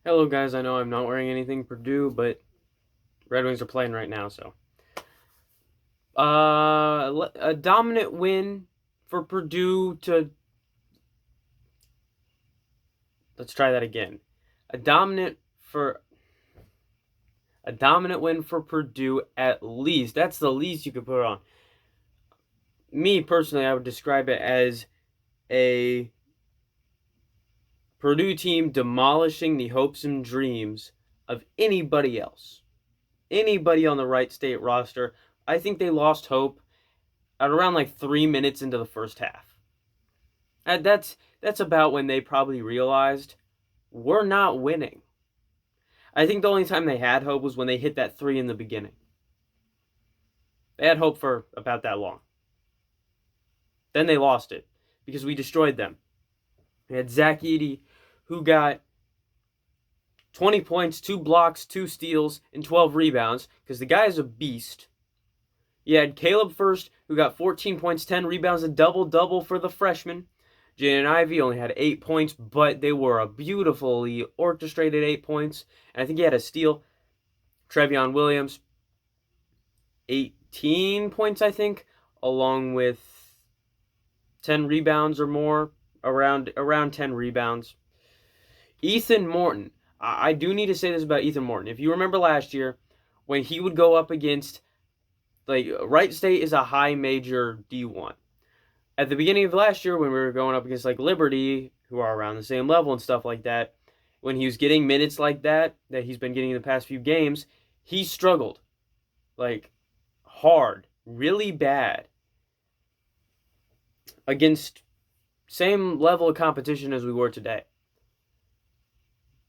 Hello, guys. I know I'm not wearing anything Purdue, but Red Wings are playing right now, so. A dominant win for Purdue to. Let's try that again. A dominant for. A dominant win for Purdue, at least. That's the least you could put on. Me, personally, I would describe it as a Purdue team demolishing the hopes and dreams of anybody else. Anybody on the Wright State roster. I think they lost hope at around like 3 minutes into the first half. And that's about when they probably realized we're not winning. I think the only time they had hope was when they hit that three in the beginning. They had hope for about that long. Then they lost it because we destroyed them. We had Zach Edey, who got 20 points, 2 blocks, 2 steals, and 12 rebounds because the guy is a beast. You had Caleb First, who got 14 points, 10 rebounds, a double-double for the freshman. Jaden Ivey only had 8 points, but they were a beautifully orchestrated 8 points. And I think he had a steal. Trevion Williams, 18 points, I think, along with 10 rebounds or more, around 10 rebounds. Ethan Morton. I do need to say this about Ethan Morton. If you remember last year, when he would go up against, like, Wright State is a high major D1. At the beginning of last year, when we were going up against, like, Liberty, who are around the same level and stuff like that, when he was getting minutes like that he's been getting in the past few games, he struggled. Like, hard. Really bad. Against same level of competition as we were today.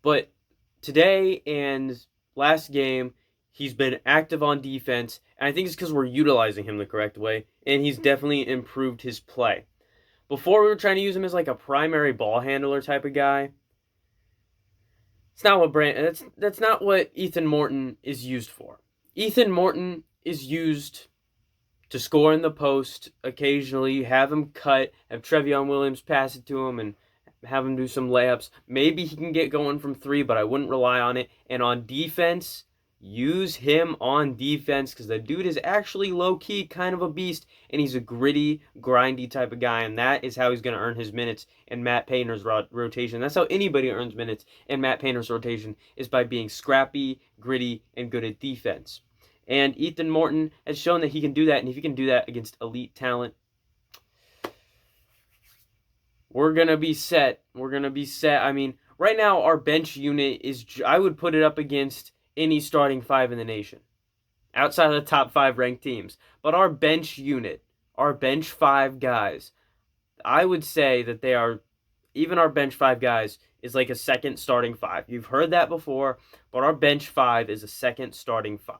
But today and last game, he's been active on defense, and I think it's because we're utilizing him the correct way, and he's definitely improved his play. Before, we were trying to use him as like a primary ball handler type of guy. That's not what Ethan Morton is used for. Ethan Morton is used to score in the post occasionally, have him cut, have Trevion Williams pass it to him, and have him do some layups. Maybe he can get going from 3, but I wouldn't rely on it. And on defense, use him on defense because the dude is actually low-key kind of a beast, and he's a gritty, grindy type of guy, and that is how he's going to earn his minutes in Matt Painter's rotation. That's how anybody earns minutes in Matt Painter's rotation, is by being scrappy, gritty, and good at defense. And Ethan Morton has shown that he can do that, and if he can do that against elite talent, we're going to be set. We're going to be set. I mean, right now, our bench unit is, I would put it up against any starting 5 in the nation, outside of the top 5 ranked teams. But our bench unit, our bench 5 guys, I would say that they are, even our bench 5 guys is like a second starting 5. You've heard that before, but our bench 5 is a second starting 5.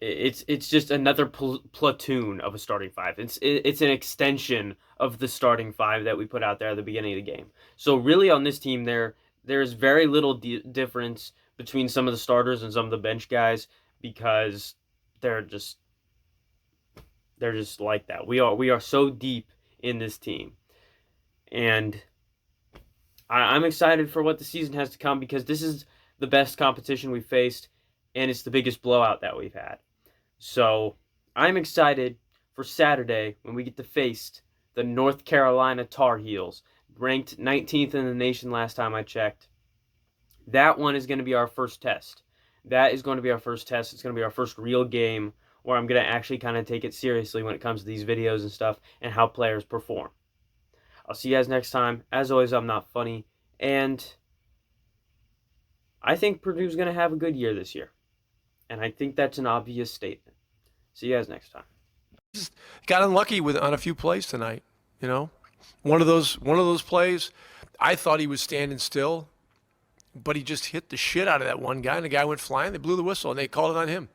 It's just another platoon of a starting 5. It's an extension of the starting 5 that we put out there at the beginning of the game. So really on this team there's very little difference between some of the starters and some of the bench guys because they're just like that. We are so deep in this team. And I'm excited for what the season has to come because this is the best competition we've faced and it's the biggest blowout that we've had. So I'm excited for Saturday when we get to face the North Carolina Tar Heels, ranked 19th in the nation last time I checked. That one is going to be our first test. That is going to be our first test. It's going to be our first real game where I'm going to actually kind of take it seriously when it comes to these videos and stuff and how players perform. I'll see you guys next time. As always, I'm not funny. And I think Purdue's going to have a good year this year. And I think that's an obvious statement. See you guys next time. Just got unlucky on a few plays tonight. You know, one of those plays, I thought he was standing still, but he just hit the shit out of that one guy, and the guy went flying. They blew the whistle, and they called it on him.